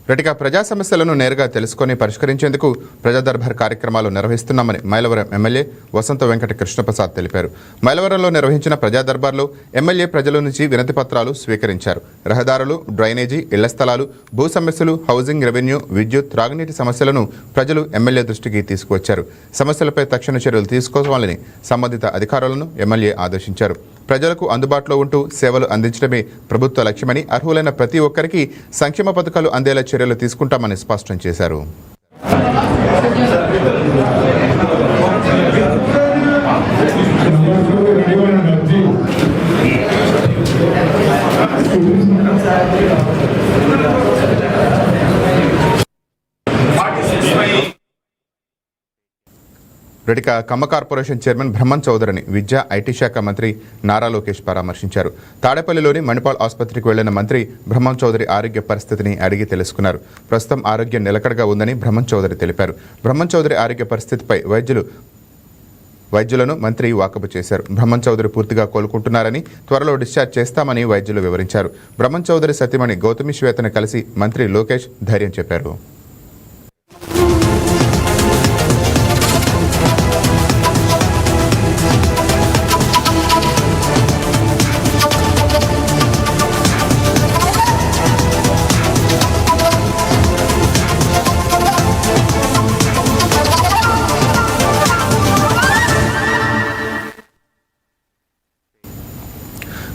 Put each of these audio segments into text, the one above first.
రెటిగా ప్రజా సమస్యలను నేరుగా తెలుసుకొని పరిష్కరించేందుకు ప్రజా దర్బార్ కార్యక్రమాలు నిర్వహిస్తున్నామని మైలవరం ఎమ్మెల్యే వసంత వెంకట కృష్ణప్రసాద్ తెలిపారు. మైలవరంలో నిర్వహించిన ప్రజా దర్బార్లో ఎమ్మెల్యే ప్రజల నుంచి వినతి పత్రాలు స్వీకరించారు. రహదారులు, డ్రైనేజీ, ఇళ్ల స్థలాలు, భూ సమస్యలు, హౌసింగ్, రెవెన్యూ, విద్యుత్, త్రాగునీటి సమస్యలను ప్రజలు ఎమ్మెల్యే దృష్టికి తీసుకువచ్చారు. సమస్యలపై తక్షణ చర్యలు తీసుకోవాలని సంబంధిత అధికారులను ఎమ్మెల్యే ఆదేశించారు. ప్రజలకు అందుబాటులో ఉంటూ సేవలు అందించడమే ప్రభుత్వ లక్ష్యమని, అర్హులైన ప్రతి ఒక్కరికి సంక్షేమ పథకాలు అందేలా చర్యలు తీసుకుంటామని స్పష్టం చేశారు. రెటిక కమ్మ కార్పొరేషన్ చైర్మన్ బ్రహ్మం చౌదరిని విద్యా, ఐటీ శాఖ మంత్రి నారా లోకేష్ పరామర్శించారు. తాడేపల్లిలోని మణిపాల్ ఆసుపత్రికి వెళ్లిన మంత్రి బ్రహ్మం చౌదరి ఆరోగ్య పరిస్థితిని అడిగి తెలుసుకున్నారు. ప్రస్తుతం ఆరోగ్యం నిలకడగా ఉందని బ్రహ్మం చౌదరి తెలిపారు. బ్రహ్మం చౌదరి ఆరోగ్య పరిస్థితిపై వైద్యులను మంత్రి వాకబు చేశారు. బ్రహ్మం చౌదరి పూర్తిగా కోలుకుంటున్నారని, త్వరలో డిశ్చార్జ్ చేస్తామని వైద్యులు వివరించారు. బ్రహ్మం చౌదరి సతీమణి గౌతమి శ్వేతను కలిసి మంత్రి లోకేష్ ధైర్యం చెప్పారు.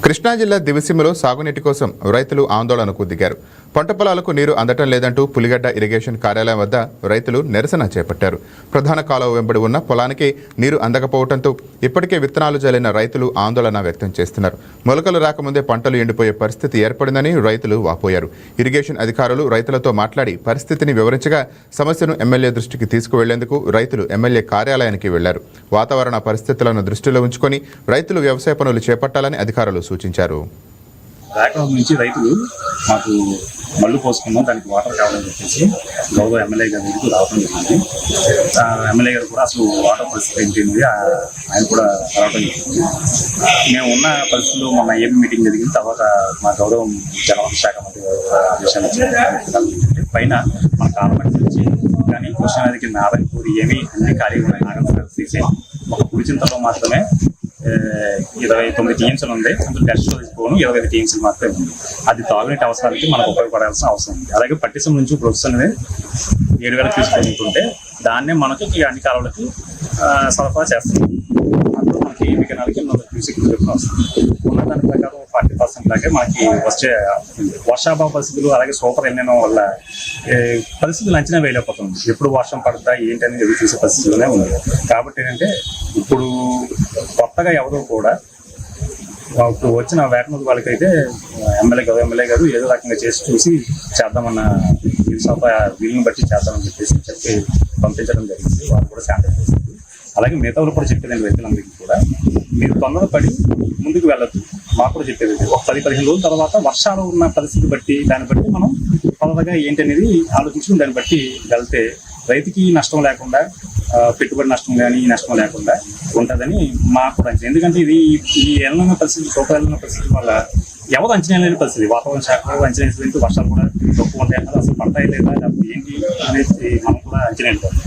కృష్ణా జిల్లా దివిసీమలో సాగునీటి కోసం రైతులు ఆందోళనకు దిగారు. పంట పొలాలకు నీరు అందటం లేదంటూ పులిగడ్డ ఇరిగేషన్ కార్యాలయం వద్ద రైతులు నిరసన చేపట్టారు. ప్రధాన కాలువ వెంబడి ఉన్న పొలానికి నీరు అందకపోవడంతో ఇప్పటికే విత్తనాలు జల్లిన రైతులు ఆందోళన వ్యక్తం చేస్తున్నారు. మొలకలు రాకముందే పంటలు ఎండిపోయే పరిస్థితి ఏర్పడిందని రైతులు వాపోయారు. ఇరిగేషన్ అధికారులు రైతులతో మాట్లాడి పరిస్థితిని వివరించగా సమస్యను ఎమ్మెల్యే దృష్టికి తీసుకువెళ్లేందుకు రైతులు ఎమ్మెల్యే కార్యాలయానికి వెళ్లారు. వాతావరణ పరిస్థితులను దృష్టిలో ఉంచుకొని రైతులు వ్యవసాయ పనులు చేపట్టాలని అధికారులు సూచించారు. నుంచి రైతులు మాకు మళ్ళు పోసుకున్నాం, దానికి వాటర్ కావాలని చెప్పేసి గౌరవ ఎమ్మెల్యే గారి దగ్గరికి రావడం జరిగింది. ఎమ్మెల్యే గారు కూడా అసలు వాటర్ పరిస్థితి ఏంటి ఆయన కూడా రావడం జరిగింది. మేము ఉన్న పరిస్థితుల్లో మొన్న ఏపీ మీటింగ్ జరిగిన తర్వాత మా గౌరవం జలవనరుల శాఖ మంత్రి ఆదేశాలు ఏంటంటే పైన మన కాలమట్టి నుంచి కానీ కృష్ణా నదికి నారాయణపూరి ఏమి అన్ని ఖాళీగా ఉన్నాయి. నాగంపూర్ శ్రీశైలం ఒక పులిచింతలో మాత్రమే 29 టీఎంసీలు ఉంది. అందులో డస్ట్ పోను 25 టీఎంసీలు మాత్రమే ఉంది. అది తాగునీటి అవసరాలకి మనకు ఉపయోగపడాల్సిన అవసరం ఉంది. అలాగే పట్టిసం నుంచి ప్రొఫెషన్ 7,000 తీసుకుంటుంటే దాన్నే మనకి అన్ని కాలువలకి సరఫరా చేస్తుంది. అందులో మనకి ఏపీ కెనాల్కి 100 క్యూసెక్లు వస్తుంది. ఉన్న దాని ప్రకారం 40% లాగే మనకి వచ్చే వర్షాభావ పరిస్థితులు అలాగే సూపర్ ఎల్నినో వల్ల పరిస్థితులు అంచనా వేయలేకపోతుంది. ఎప్పుడు వర్షం పడతా ఏంటి అనేది ఎదురు చూసే పరిస్థితుల్లోనే ఉంది. కాబట్టి ఏంటంటే ఇప్పుడు కొత్తగా ఎవరో కూడా ఇప్పుడు వచ్చిన వేటనూరు వాళ్ళకైతే ఎమ్మెల్యే గారు ఏదో రకంగా చేసి చూసి చేద్దామన్న వీళ్ళని బట్టి చేద్దామని చెప్పి పంపించడం జరిగింది. వాళ్ళు కూడా శాంతం చేసింది. అలాగే మిగతా వాళ్ళు కూడా చెప్పేదండి రైతులందరికీ కూడా మీరు తొందరపడి ముందుకు వెళ్ళద్దు. మాకు కూడా చెప్పేది ఒక 10-15 రోజుల తర్వాత వర్షాలు ఉన్న పరిస్థితి బట్టి దాన్ని బట్టి మనం తొందరగా ఏంటి అనేది ఆలోచించుకుని దాన్ని బట్టి వెళ్తే రైతుకి నష్టం లేకుండా, పెట్టుబడి నష్టం కానీ నష్టం లేకుండా ఉంటుందని మాకు కూడా అంచనా. ఎందుకంటే ఇది ఈ ఎల్లన్న పరిస్థితి, సూపర్ ఎల్లన్న పరిస్థితి వల్ల ఎవరు అంచనా లేని పరిస్థితి. వాతావరణ శాఖ అంచనా వేసి వర్షాలు కూడా తక్కువ ఉంటాయి అన్నది అసలు పడతాయి లేదా ఏంటి అనేది మనం కూడా అంచనా వేయాలి.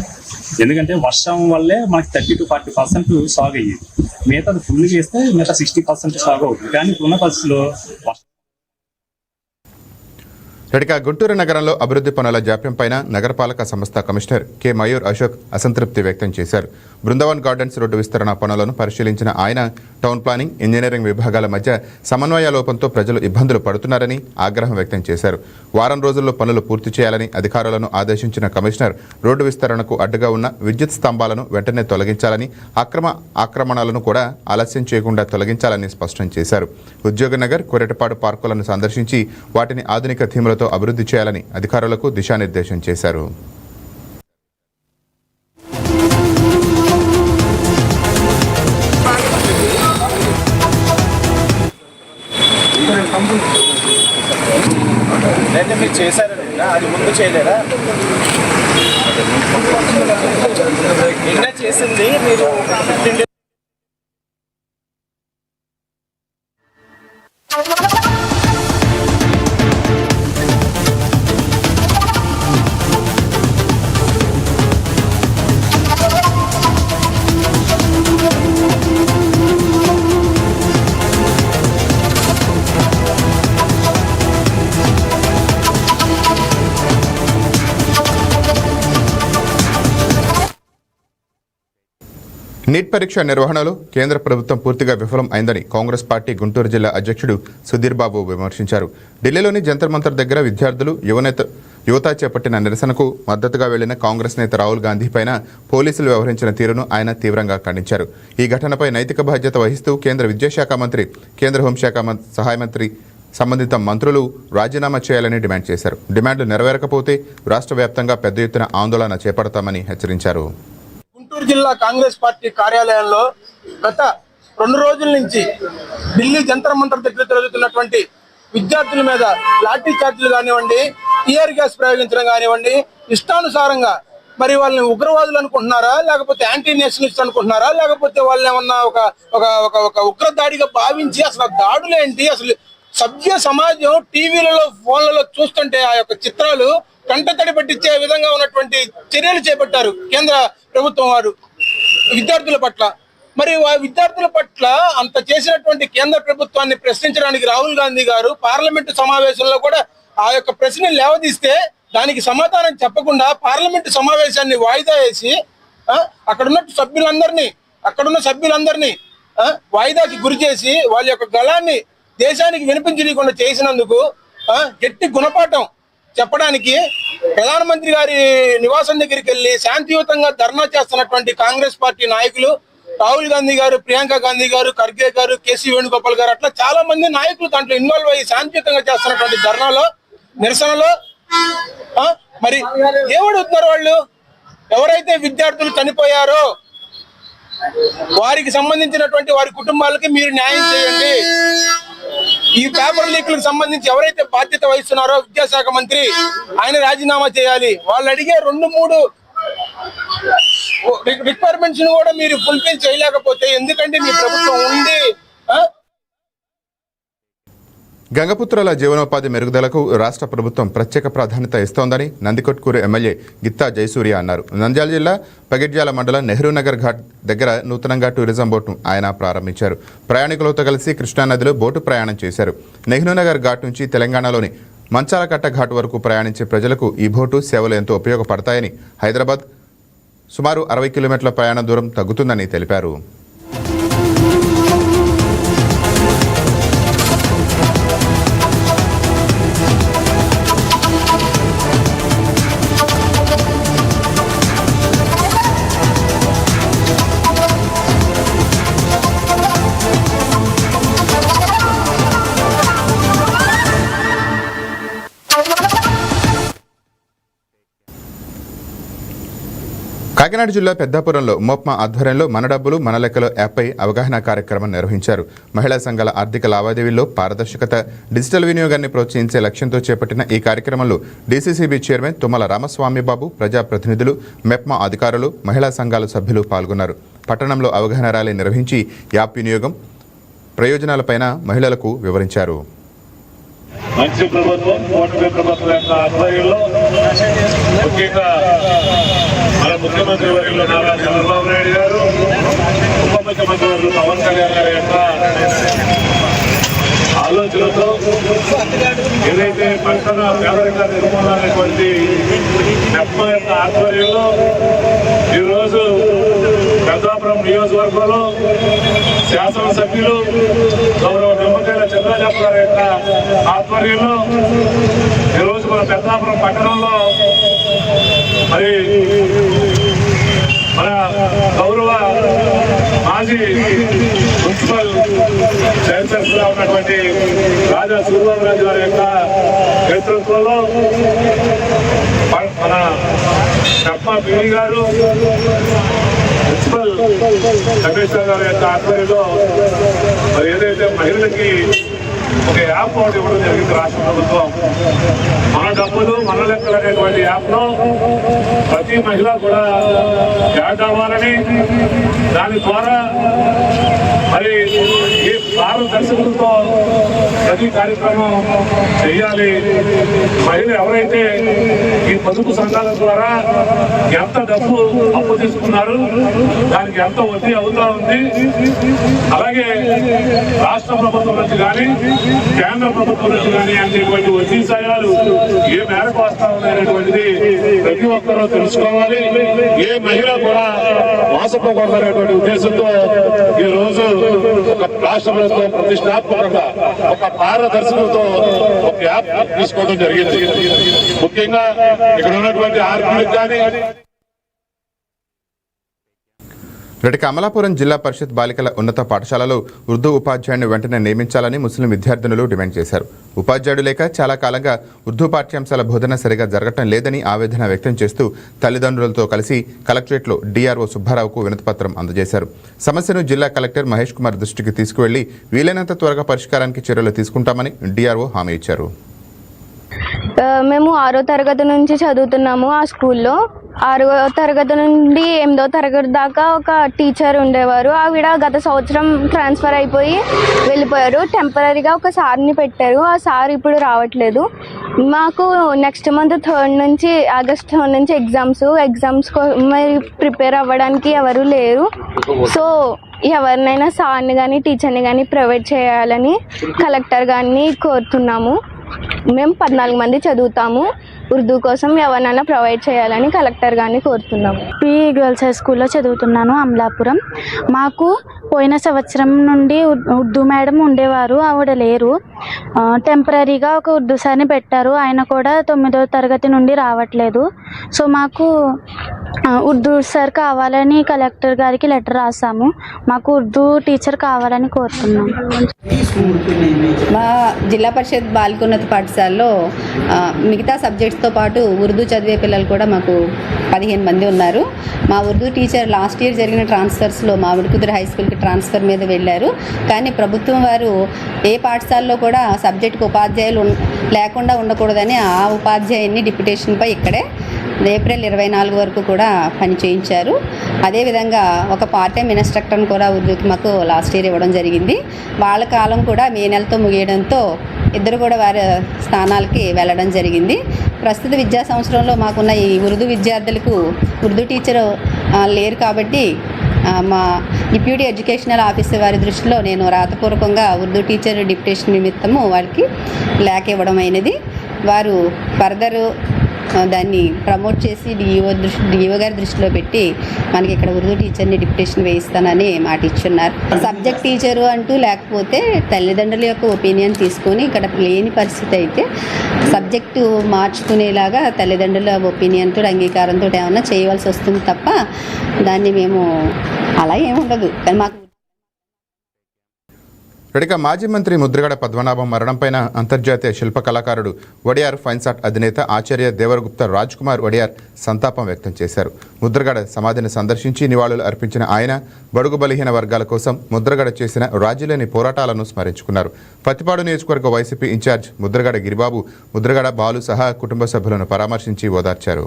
ఎందుకంటే వర్షం వల్లే మనకి 30-40% సాగు అయ్యేది. మిగతాది ఫుల్ చేస్తే మిగతా 60% సాగు అవుతుంది. కానీ ఇప్పుడున్న పరిస్థితిలో రెటిక గుంటూరు నగరంలో అభివృద్ధి పనుల జాప్యంపైన నగరపాలక సంస్థ కమిషనర్ కె మయూర్ అశోక్ అసంతృప్తి వ్యక్తం చేశారు. బృందావన్ గార్డెన్స్ రోడ్డు విస్తరణ పనులను పరిశీలించిన ఆయన టౌన్ ప్లానింగ్, ఇంజనీరింగ్ విభాగాల మధ్య సమన్వయ లోపంతో ప్రజలు ఇబ్బందులు పడుతున్నారని ఆగ్రహం వ్యక్తం చేశారు. వారం రోజుల్లో పనులు పూర్తి చేయాలని అధికారులను ఆదేశించిన కమిషనర్ రోడ్డు విస్తరణకు అడ్డుగా ఉన్న విద్యుత్ స్తంభాలను వెంటనే తొలగించాలని, ఆక్రమణలను కూడా ఆలస్యం చేయకుండా తొలగించాలని స్పష్టం చేశారు. ఉద్యోగనగర్, కొరెటపాడు పార్కులను సందర్శించి వాటిని ఆధునిక థీములతో అభివృద్ధి చేయాలని అధికారులకు దిశానిర్దేశం చేశారు. మీరు చేశారా? అది ముందు చేయలేరా? నిన్న చేసింది మీరు 15 days నీట్ పరీక్ష నిర్వహణలో కేంద్ర ప్రభుత్వం పూర్తిగా విఫలం అయిందని కాంగ్రెస్ పార్టీ గుంటూరు జిల్లా అధ్యక్షుడు సుధీర్ బాబు విమర్శించారు. ఢిల్లీలోని జంతర్ మంతర్ దగ్గర విద్యార్థులు యువత చేపట్టిన నిరసనకు మద్దతుగా వెళ్లిన కాంగ్రెస్ నేత రాహుల్ గాంధీ పైన పోలీసులు వ్యవహరించిన తీరును ఆయన తీవ్రంగా ఖండించారు. ఈ ఘటనపై నైతిక బాధ్యత వహిస్తూ కేంద్ర విద్యాశాఖ మంత్రి, కేంద్ర హోంశాఖ సహాయ మంత్రి, సంబంధిత మంత్రులు రాజీనామా చేయాలని డిమాండ్ చేశారు. డిమాండ్లు నెరవేరకపోతే రాష్ట్ర వ్యాప్తంగా పెద్ద ఎత్తున ఆందోళన చేపడతామని హెచ్చరించారు. గుంటూరు జిల్లా కాంగ్రెస్ పార్టీ కార్యాలయంలో గత 2 రోజుల నుంచి ఢిల్లీ జంతర్ మంతర్ దగ్గర జరుగుతున్నటువంటి విద్యార్థుల మీద లాఠీ చార్జీలు కానివ్వండి, టియర్ గ్యాస్ ప్రయోగించడం కానివ్వండి, ఇష్టానుసారంగా మరి వాళ్ళని ఉగ్రవాదులు అనుకుంటున్నారా, లేకపోతే యాంటీ నేషనలిస్ట్ అనుకుంటున్నారా, లేకపోతే వాళ్ళని ఏమన్నా ఒక ఉగ్రదాడిగా భావించి అసలు దాడులేంటి, అసలు సభ్య సమాజం టీవీలలో ఫోన్లలో చూస్తుంటే ఆ యొక్క చిత్రాలు కంటతడి పట్టించే విధంగా ఉన్నటువంటి చర్యలు చేపట్టారు కేంద్ర ప్రభుత్వం వారు విద్యార్థుల పట్ల. మరి విద్యార్థుల పట్ల అంత చేసినటువంటి కేంద్ర ప్రభుత్వాన్ని ప్రశ్నించడానికి రాహుల్ గాంధీ గారు పార్లమెంటు సమావేశంలో కూడా ఆ యొక్క ప్రశ్నలు లేవదీస్తే దానికి సమాధానం చెప్పకుండా పార్లమెంటు సమావేశాన్ని వాయిదా వేసి అక్కడున్న సభ్యులందరినీ వాయిదాకి గురి చేసి వాళ్ళ యొక్క గళాన్ని దేశానికి వినిపించకుండా చేసినందుకు గట్టి గుణపాఠం చెప్పడానికి ప్రధానమంత్రి గారి నివాసం దగ్గరికి వెళ్లి శాంతియుతంగా ధర్నా చేస్తున్నటువంటి కాంగ్రెస్ పార్టీ నాయకులు రాహుల్ గాంధీ గారు, ప్రియాంక గాంధీ గారు, ఖర్గే గారు, కేసీ వేణుగోపాల్ గారు, అట్లా చాలా మంది నాయకులు దాంట్లో ఇన్వాల్వ్ అయ్యి శాంతియుతంగా చేస్తున్నటువంటి ధర్నాలో, నిరసనలో మరి ఏమడుగుతున్నారు వాళ్ళు? ఎవరైతే విద్యార్థులు చనిపోయారో వారికి సంబంధించినటువంటి వారి కుటుంబాలకి మీరు న్యాయం చేయండి. ఈ పేపర్ లీక్లకు సంబంధించి ఎవరైతే బాధ్యత వహిస్తున్నారో విద్యాశాఖ మంత్రి, ఆయన రాజీనామా చేయాలి. వాళ్ళు అడిగే 2-3 రిక్వైర్మెంట్స్ కూడా మీరు ఫుల్ఫిల్ చేయలేకపోతే ఎందుకంటే మీ ప్రభుత్వం ఉంది. గంగపుత్రుల జీవనోపాధి మెరుగుదలకు రాష్ట్ర ప్రభుత్వం ప్రత్యేక ప్రాధాన్యత ఇస్తోందని నందికొట్కూరు ఎమ్మెల్యే గిత్తా జయసూర్య అన్నారు. నంద్యాల జిల్లా పగిడ్యాల మండలం నెహ్రూ నగర్ ఘాట్ దగ్గర నూతనంగా టూరిజం బోటును ఆయన ప్రారంభించారు. ప్రయాణికులతో కలిసి కృష్ణానదిలో బోటు ప్రయాణం చేశారు. నెహ్రూ నగర్ ఘాట్ నుంచి తెలంగాణలోని మంచాలకట్ట ఘాట్ వరకు ప్రయాణించే ప్రజలకు ఈ బోటు సేవలు ఎంతో ఉపయోగపడతాయని, హైదరాబాద్ సుమారు 60 కిలోమీటర్ల ప్రయాణ దూరం తగ్గుతుందని తెలిపారు. కాకినాడ జిల్లా పెద్దాపురంలో మోప్మా ఆధ్వర్యంలో మన డబ్బులు మన లెక్కలు యాప్పై అవగాహన కార్యక్రమం నిర్వహించారు. మహిళా సంఘాల ఆర్థిక లావాదేవీల్లో పారదర్శకత, డిజిటల్ వినియోగాన్ని ప్రోత్సహించే లక్ష్యంతో చేపట్టిన ఈ కార్యక్రమంలో డీసీసీబీ చైర్మన్ తుమ్మల రామస్వామి బాబు, ప్రజాప్రతినిధులు, మెప్మా అధికారులు, మహిళా సంఘాల సభ్యులు పాల్గొన్నారు. పట్టణంలో అవగాహన ర్యాలీ నిర్వహించి యాప్ వినియోగం ప్రయోజనాలపైన మహిళలకు వివరించారు. మంచి ప్రభుత్వం, కూటమి ప్రభుత్వం యొక్క ఆధ్వర్యంలో ముఖ్యంగా మన ముఖ్యమంత్రి వర్యులు నారా చంద్రబాబు నాయుడు గారు, ఉప ముఖ్యమంత్రి వర్యులు పవన్ కళ్యాణ్ గారి యొక్క ఆలోచనతో ఏదైతే పట్టణ పేదరిక నిర్మూలన అనేటువంటి మెప్మా యొక్క ఆధ్వర్యంలో ఈరోజు పెద్దాపురం నియోజకవర్గంలో శాసనసభ్యులు గౌరవ నిమ్మకాయల చంద్రజాబు గారి యొక్క ఆధ్వర్యంలో ఈరోజు మన పెద్దాపురం పట్టణంలో మరి మన గౌరవ మాజీ మున్సిపల్ చైర్పర్సన్ గా ఉన్నటువంటి రాజా సూర్యబాబు గారి యొక్క నేతృత్వంలో మన మెప్మా పిడి గారు, మున్సిపల్ కమిషనర్ గారి యొక్క ఆధ్వర్యంలో మరి ఏదైతే మహిళలకి ఒక యాప్ ఒకటి ఇవ్వడం జరిగింది రాష్ట్ర ప్రభుత్వం. మన డబ్బులు మన లెక్కలు అనేటువంటి యాప్లో ప్రతి మహిళ కూడా యాడ్ అవ్వాలని, దాని ద్వారా మరి ఈ పారదర్శకతతో ప్రతి కార్యక్రమం చేయాలి. మహిళలు ఎవరైతే ఈ పొదుపు సంఘాల ద్వారా ఎంత డబ్బు అప్పు తీసుకున్నారు, దానికి ఎంత వడ్డీ అవుతా ఉంది, అలాగే రాష్ట్ర ప్రభుత్వం నుంచి కానీ కేంద్ర ప్రభుత్వం నుంచి కానీ అనేటువంటి వడ్డీ సాయాలు ఏ మేరకు వస్తా ఉన్నాయనేటువంటిది ప్రతి ఒక్కరూ తెలుసుకోవాలి. ఏ మహిళ కూడా మోసపోయి ఆపుకోకూడదనేటువంటి ఉద్దేశంతో ఈ రోజు ఒక రాష్ట్ర ప్రభుత్వం ప్రతిష్టాత్మకంగా ఒక పారదర్శకతో ఒక యాప్ తీసుకోవడం జరిగింది. ముఖ్యంగా ఇక్కడ ఉన్నటువంటి ఆర్పీలకు కానీ రెడ్డి అమలాపురం జిల్లా పరిషత్ బాలికల ఉన్నత పాఠశాలలో ఉర్దూ ఉపాధ్యాయుడిని వెంటనే నియమించాలని ముస్లిం విద్యార్థినులు డిమాండ్ చేశారు. ఉపాధ్యాయుడు లేక చాలా కాలంగా ఉర్దూ పాఠ్యాంశాల బోధన సరిగా జరగటం లేదని ఆవేదన వ్యక్తం చేస్తూ తల్లిదండ్రులతో కలిసి కలెక్టరేట్లో డీఆర్ఓ సుబ్బారావుకు వినతిపత్రం అందజేశారు. సమస్యను జిల్లా కలెక్టర్ మహేష్ కుమార్ దృష్టికి తీసుకువెళ్లి వీలైనంత త్వరగా పరిష్కారానికి చర్యలు తీసుకుంటామని డీఆర్ఓ హామీ ఇచ్చారు. మేము 6వ తరగతి నుంచి చదువుతున్నాము. ఆ స్కూల్లో 6వ తరగతి నుండి 8వ తరగతి దాకా ఒక టీచర్ ఉండేవారు. ఆవిడ గత సంవత్సరం ట్రాన్స్ఫర్ అయిపోయి వెళ్ళిపోయారు. టెంపరీగా ఒక సార్ని పెట్టారు. ఆ సార్ ఇప్పుడు రావట్లేదు. మాకు నెక్స్ట్ మంత్ 3rd నుంచి ఆగస్ట్ 3rd నుంచి ఎగ్జామ్స్ మరి ప్రిపేర్ అవ్వడానికి ఎవరు లేరు. సో ఎవరినైనా సార్ని కానీ టీచర్ని కానీ ప్రొవైడ్ చేయాలని కలెక్టర్ గారిని కోరుతున్నాము. మేము 14 మంది చదువుతాము. ఉర్దూ కోసం ఎవరినైనా ప్రొవైడ్ చేయాలని కలెక్టర్ గారిని కోరుతున్నాము. గర్ల్స్ హై స్కూల్లో చదువుతున్నాను, అమలాపురం. మాకు పోయిన సంవత్సరం నుండి ఉర్దూ మేడం ఉండేవారు, ఆవిడ లేరు. టెంపరీగా ఒక ఉర్దూ సార్ని పెట్టారు. ఆయన కూడా 9వ తరగతి నుండి రావట్లేదు. సో మాకు ఉర్దూ సార్ కావాలని కలెక్టర్ గారికి లెటర్ రాసాము. మాకు ఉర్దూ టీచర్ కావాలని కోరుతున్నాము. మా జిల్లా పరిషత్ బాలికోన్నత పాఠశాలలో మిగతా సబ్జెక్ట్స్తో పాటు ఉర్దూ చదివే పిల్లలు కూడా మాకు 15 మంది ఉన్నారు. మా ఉర్దూ టీచర్ లాస్ట్ ఇయర్ జరిగిన ట్రాన్స్ఫర్స్లో మామిడికుదురు హై స్కూల్కి ట్రాన్స్ఫర్ మీద వెళ్ళారు. కానీ ప్రభుత్వం వారు ఏ పాఠశాలలో కూడా సబ్జెక్టుకు ఉపాధ్యాయులు లేకుండా ఉండకూడదని ఆ ఉపాధ్యాయుని డిప్యుటేషన్పై ఇక్కడే ఏప్రిల్ 24 వరకు కూడా పని చేయించారు. అదేవిధంగా ఒక పార్ట్ టైం ఇన్స్ట్రక్టర్ని కూడా ఉర్దూకి మాకు లాస్ట్ ఇయర్ ఇవ్వడం జరిగింది. వాళ్ళ కాలం కూడా మే నెలతో ముగియడంతో ఇద్దరు కూడా వారి స్థానాలకి వెళ్ళడం జరిగింది. ప్రస్తుత విద్యా సంవత్సరంలో మాకున్న ఈ ఉర్దూ విద్యార్థులకు ఉర్దూ టీచరు లేరు కాబట్టి మా డిప్యూటీ ఎడ్యుకేషనల్ ఆఫీసర్ వారి దృష్టిలో నేను రాతపూర్వకంగా ఉర్దూ టీచర్ డిప్యుటేషన్ నిమిత్తము వారికి లేఖ ఇవ్వడం అయినది. వారు ఫర్దరు దాన్ని ప్రమోట్ చేసి డిఓ గారి దృష్టిలో పెట్టి మనకి ఇక్కడ ఉర్దూ టీచర్ని డిప్యుటేషన్ వేయిస్తానని మాట ఇచ్చున్నారు. సబ్జెక్ట్ టీచరు అంటూ లేకపోతే తల్లిదండ్రుల యొక్క ఒపీనియన్ తీసుకొని ఇక్కడ లేని పరిస్థితి అయితే సబ్జెక్టు మార్చుకునేలాగా తల్లిదండ్రుల ఒపీనియన్తో అంగీకారంతో ఏమన్నా చేయవలసి వస్తుంది తప్ప దాన్ని మేము అలా ఏముండదు. కానీ మాకు రెడ్డిగా మాజీ మంత్రి ముద్రగడ పద్మనాభం మరణంపైన అంతర్జాతీయ శిల్ప కళాకారుడు వడియార్ ఫైన్స్ ఆర్ట్ అధినేత ఆచార్య దేవరగుప్త రాజ్ కుమార్ వడియార్ సంతాపం వ్యక్తం చేశారు. ముద్రగడ సమాధిని సందర్శించి నివాళులు అర్పించిన ఆయన బడుగు బలహీన వర్గాల కోసం ముద్రగడ చేసిన రాజీలేని పోరాటాలను స్మరించుకున్నారు. పత్తిపాడు నియోజకవర్గ వైసీపీ ఇన్ఛార్జ్ ముద్రగడ గిరిబాబు ముద్రగడ బాలు సహా కుటుంబ సభ్యులను పరామర్శించి ఓదార్చారు.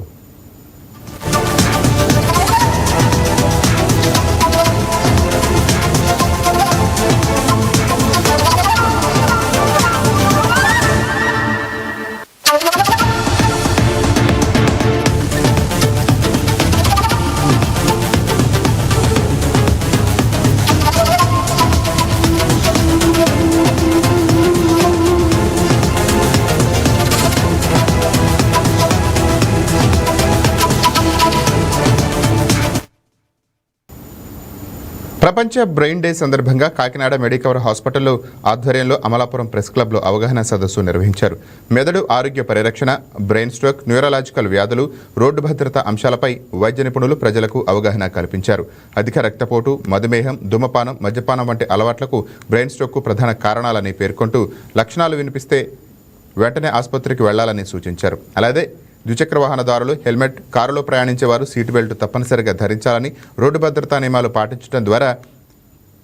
ప్రపంచ బ్రెయిన్ డే సందర్భంగా కాకినాడ మెడికవర్ హాస్పిటల్లో ఆధ్వర్యంలో అమలాపురం ప్రెస్ క్లబ్లో అవగాహన సదస్సు నిర్వహించారు. మెదడు ఆరోగ్య పరిరక్షణ, బ్రెయిన్ స్ట్రోక్, న్యూరలాజికల్ వ్యాధులు, రోడ్డు భద్రత అంశాలపై వైద్య నిపుణులు ప్రజలకు అవగాహన కల్పించారు. అధిక రక్తపోటు, మధుమేహం, ధూమపానం, మద్యపానం వంటి అలవాట్లకు బ్రెయిన్ స్ట్రోక్కు ప్రధాన కారణాలని పేర్కొంటూ లక్షణాలు వినిపిస్తే వెంటనే ఆసుపత్రికి వెళ్లాలని సూచించారు. అలాగే ద్విచక్ర వాహనదారులు హెల్మెట్, కారులో ప్రయాణించేవారు సీటు బెల్ట్ తప్పనిసరిగా ధరించాలని, రోడ్డు భద్రతా నియమాలు పాటించడం ద్వారా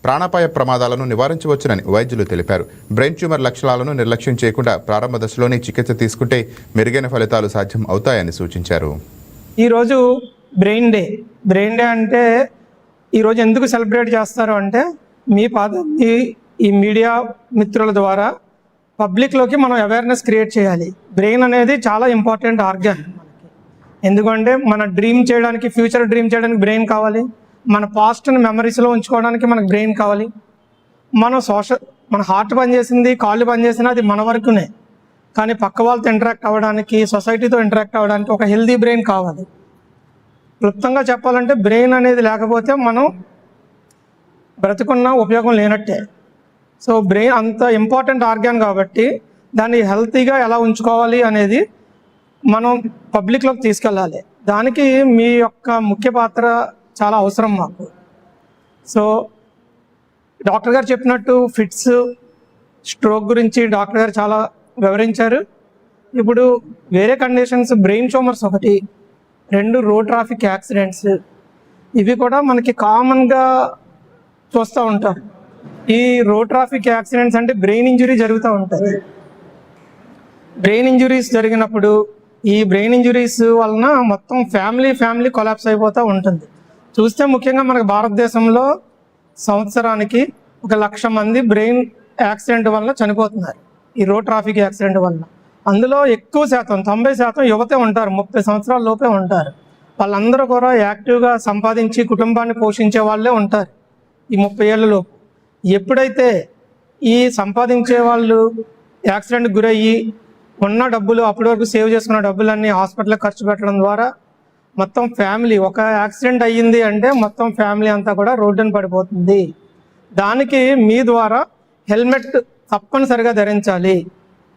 ప్రాణాపాయ ప్రమాదాలను నివారించవచ్చునని వైద్యులు తెలిపారు. బ్రెయిన్ ట్యూమర్ లక్షణాలను నిర్లక్ష్యం చేయకుండా ప్రారంభ దశలోనే చికిత్స తీసుకుంటే మెరుగైన ఫలితాలు సాధ్యం అవుతాయని సూచించారు. ఈరోజు బ్రెయిన్ డే అంటే ఈరోజు ఎందుకు సెలబ్రేట్ చేస్తారు అంటే ఈ మీడియా మిత్రుల ద్వారా పబ్లిక్లోకి మనం అవేర్నెస్ క్రియేట్ చేయాలి. బ్రెయిన్ అనేది చాలా ఇంపార్టెంట్ ఆర్గాన్ మనకి. ఎందుకంటే మన డ్రీమ్ చేయడానికి, ఫ్యూచర్ డ్రీమ్ చేయడానికి బ్రెయిన్ కావాలి. మన పాస్ట్ని మెమరీస్లో ఉంచుకోవడానికి మనకు బ్రెయిన్ కావాలి. మన హార్ట్ పనిచేసింది, కాళ్ళు పనిచేసింది, అది మన వరకునే. కానీ పక్క వాళ్ళతో ఇంటరాక్ట్ అవ్వడానికి, సొసైటీతో ఇంటరాక్ట్ అవ్వడానికి ఒక హెల్దీ బ్రెయిన్ కావాలి. క్లుప్తంగా చెప్పాలంటే బ్రెయిన్ అనేది లేకపోతే మనం బ్రతుకున్న ఉపయోగం లేనట్టే. సో బ్రెయిన్ అంత ఇంపార్టెంట్ ఆర్గాన్ కాబట్టి దాన్ని హెల్తీగా ఎలా ఉంచుకోవాలి అనేది మనం పబ్లిక్లోకి తీసుకెళ్ళాలి. దానికి మీ యొక్క ముఖ్య పాత్ర చాలా అవసరం మాకు. సో డాక్టర్ గారు చెప్పినట్టు ఫిట్స్, స్ట్రోక్ గురించి డాక్టర్ గారు చాలా వివరించారు. ఇప్పుడు వేరే కండిషన్స్, బ్రెయిన్ ట్యూమర్స్ ఒకటి, 2 రోడ్ ట్రాఫిక్ యాక్సిడెంట్స్, ఇవి కూడా మనకి కామన్గా చూస్తూ ఉంటాం. ఈ రోడ్ ట్రాఫిక్ యాక్సిడెంట్స్ అంటే బ్రెయిన్ ఇంజురీ జరుగుతూ ఉంటాయి. బ్రెయిన్ ఇంజురీస్ జరిగినప్పుడు ఈ బ్రెయిన్ ఇంజురీస్ వలన మొత్తం ఫ్యామిలీ కొలాప్స్ అయిపోతూ ఉంటుంది. చూస్తే ముఖ్యంగా మనకు భారతదేశంలో సంవత్సరానికి 1,00,000 మంది బ్రెయిన్ యాక్సిడెంట్ వల్ల చనిపోతున్నారు ఈ రోడ్ ట్రాఫిక్ యాక్సిడెంట్ వల్ల. అందులో ఎక్కువ శాతం 90% యువతే ఉంటారు, 30 సంవత్సరాల లోపే ఉంటారు. వాళ్ళందరూ కూడా యాక్టివ్గా సంపాదించి కుటుంబాన్ని పోషించే వాళ్ళే ఉంటారు ఈ 30 ఏళ్ళలోపు. ఎప్పుడైతే ఈ సంపాదించే వాళ్ళు యాక్సిడెంట్కి గురయ్యి ఉన్న డబ్బులు, అప్పటి వరకు సేవ్ చేసుకున్న డబ్బులన్నీ హాస్పిటల్కి ఖర్చు పెట్టడం ద్వారా మొత్తం ఫ్యామిలీ, ఒక యాక్సిడెంట్ అయ్యింది అంటే మొత్తం ఫ్యామిలీ అంతా కూడా రోడ్డున పడిపోతుంది. దానికి మీ ద్వారా హెల్మెట్ తప్పనిసరిగా ధరించాలి.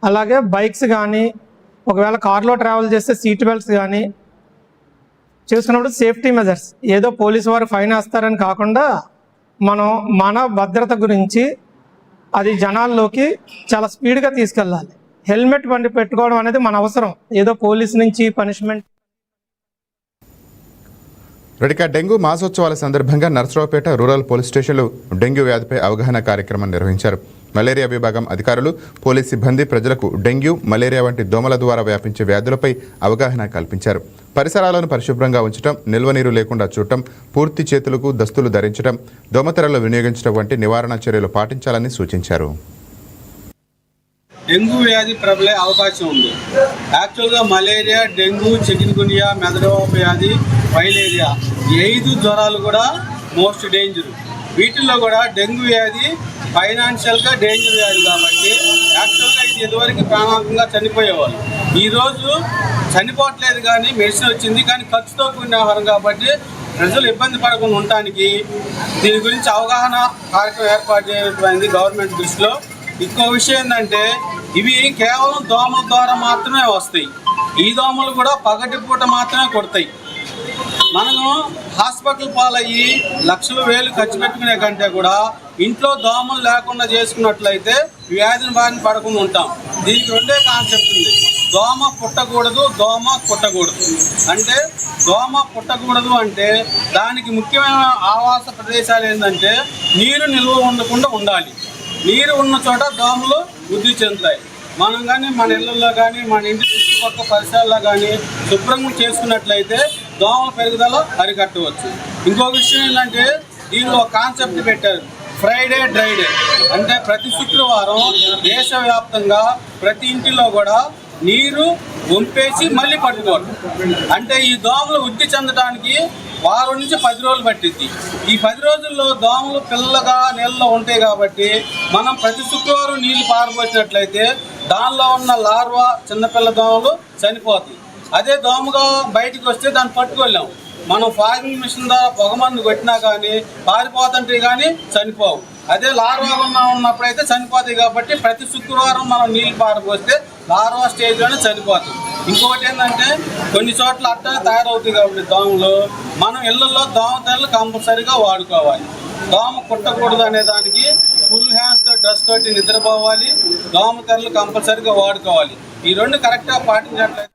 అలాగే బైక్స్ కానీ, ఒకవేళ కార్లో ట్రావెల్ చేస్తే సీట్ బెల్ట్స్ కానీ చేసుకున్నప్పుడు సేఫ్టీ మెజర్స్, ఏదో పోలీసు వారు ఫైన్ వేస్తారని కాకుండా మనం మన భద్రత గురించి అది జనాల్లోకి చాలా స్పీడ్గా తీసుకెళ్ళాలి. హెల్మెట్ బండి పెట్టుకోవడం అనేది మన అవసరం, ఏదో పోలీసు నుంచి పనిష్మెంట్. రెడికా డెంగ్యూ మాసోత్సవాల సందర్భంగా నర్సరావుపేట రూరల్ పోలీస్ స్టేషన్లో డెంగ్యూ వ్యాధిపై అవగాహన కార్యక్రమం నిర్వహించారు. మలేరియా విభాగం అధికారులు, పోలీస్ సిబ్బంది ప్రజలకు డెంగ్యూ, మలేరియా వంటి దోమల ద్వారా వ్యాపించే వ్యాధులపై అవగాహన కల్పించారు. పరిసరాలను పరిశుభ్రంగా ఉంచడం, నిల్వ నీరు లేకుండా చూడటం, పూర్తి చేతులకు దస్తులు ధరించడం, దోమతెరలు వినియోగించడం వంటి నివారణ చర్యలు పాటించాలని సూచించారు. డెంగ్యూ వ్యాధి ప్రబలే అవకాశం ఉంది. యాక్చువల్గా మలేరియా, డెంగ్యూ, చికెన్గునియా, మెదడువాపు వ్యాధి, ఫైలేరియా, ఈ 5 జ్వరాలు కూడా మోస్ట్ డేంజర్. వీటిల్లో కూడా డెంగ్యూ వ్యాధి ఫైనాన్షియల్గా డేంజర్ వ్యాధి కాబట్టి యాక్చువల్గా ఇది ఇదివరకు ప్రాణాంతంగా చనిపోయేవాళ్ళు. ఈరోజు చనిపోవట్లేదు, కానీ మెడిసిన్ వచ్చింది, కానీ ఖర్చుతో కూడిన ఆహారం కాబట్టి ప్రజలు ఇబ్బంది పడకుండా ఉండటానికి దీని గురించి అవగాహన కార్యక్రమం ఏర్పాటు చేయబడింది గవర్నమెంట్ దృష్టిలో. ఇంకో విషయం ఏంటంటే ఇవి కేవలం దోమల ద్వారా మాత్రమే వస్తాయి. ఈ దోమలు కూడా పగటిపూట మాత్రమే కొడతాయి. మనము హాస్పిటల్ పాలయ్యి లక్షలు వేలు ఖర్చు పెట్టుకునే కంటే కూడా ఇంట్లో దోమలు లేకుండా చేసుకున్నట్లయితే వ్యాధిని బారిన పడకుండా ఉంటాం. దీనికి 2 కాన్సెప్ట్ ఉంది. దోమ పుట్టకూడదు, దోమ కుట్టకూడదు. అంటే దోమ పుట్టకూడదు అంటే దానికి ముఖ్యమైన ఆవాస ప్రదేశాలు ఏంటంటే నీరు నిల్వ ఉండకుండా ఉండాలి. నీరు ఉన్న చోట దోమలు వృద్ధి చెందుతాయి. మనం కానీ మన ఇళ్ళల్లో కానీ మన ఇంటి చుట్టుపక్కల పరిసరాల్లో కానీ శుభ్రంగా చేసుకున్నట్లయితే దోమల పెరుగుదల అరికట్టవచ్చు. ఇంకో విషయం ఏంటంటే దీనిలో ఒక కాన్సెప్ట్ పెట్టారు, ఫ్రైడే డ్రై డే. అంటే ప్రతి శుక్రవారం దేశవ్యాప్తంగా ప్రతి ఇంటిలో కూడా నీరు వంపేసి మళ్ళీ పట్టుకోవడం. అంటే ఈ దోమలు వృద్ధి చెందడానికి 1 నుంచి 10 రోజులు పట్టింది. ఈ 10 రోజుల్లో దోమలు పిల్లగా నీళ్ళలో ఉంటాయి కాబట్టి మనం ప్రతి శుక్రవారం నీళ్లు పారబోసినట్లయితే దానిలో ఉన్న లార్వా, చిన్నపిల్ల దోమలు చనిపోతాయి. అదే దోమగా బయటికి వస్తే దాన్ని పట్టుకోలేము. మనం ఫాగింగ్ మిషన్ ద్వారా పొగమందు కొట్టినా కానీ పారిపోతుంటే కానీ చనిపోవు. అదే లార్వా ఉన్నప్పుడైతే చనిపోతాయి కాబట్టి ప్రతి శుక్రవారం మనం నీళ్ళు పారబోస్తే లార్వా స్టేజ్లోనే చనిపోతాయి. ఇంకొకటి ఏంటంటే కొన్ని చోట్ల అట్టనే తయారవుతాయి కాబట్టి దోమలు, మనం ఇళ్లలో దోమతెరలు కంపల్సరీగా వాడుకోవాలి. దోమ కుట్టకూడదు అనే దానికి ఫుల్ హ్యాండ్స్తో డ్రెస్ తోటి నిద్రపోవాలి. దోమతెరలు కంపల్సరీగా వాడుకోవాలి. ఈ 2 కరెక్ట్గా పాటించినట్లయితే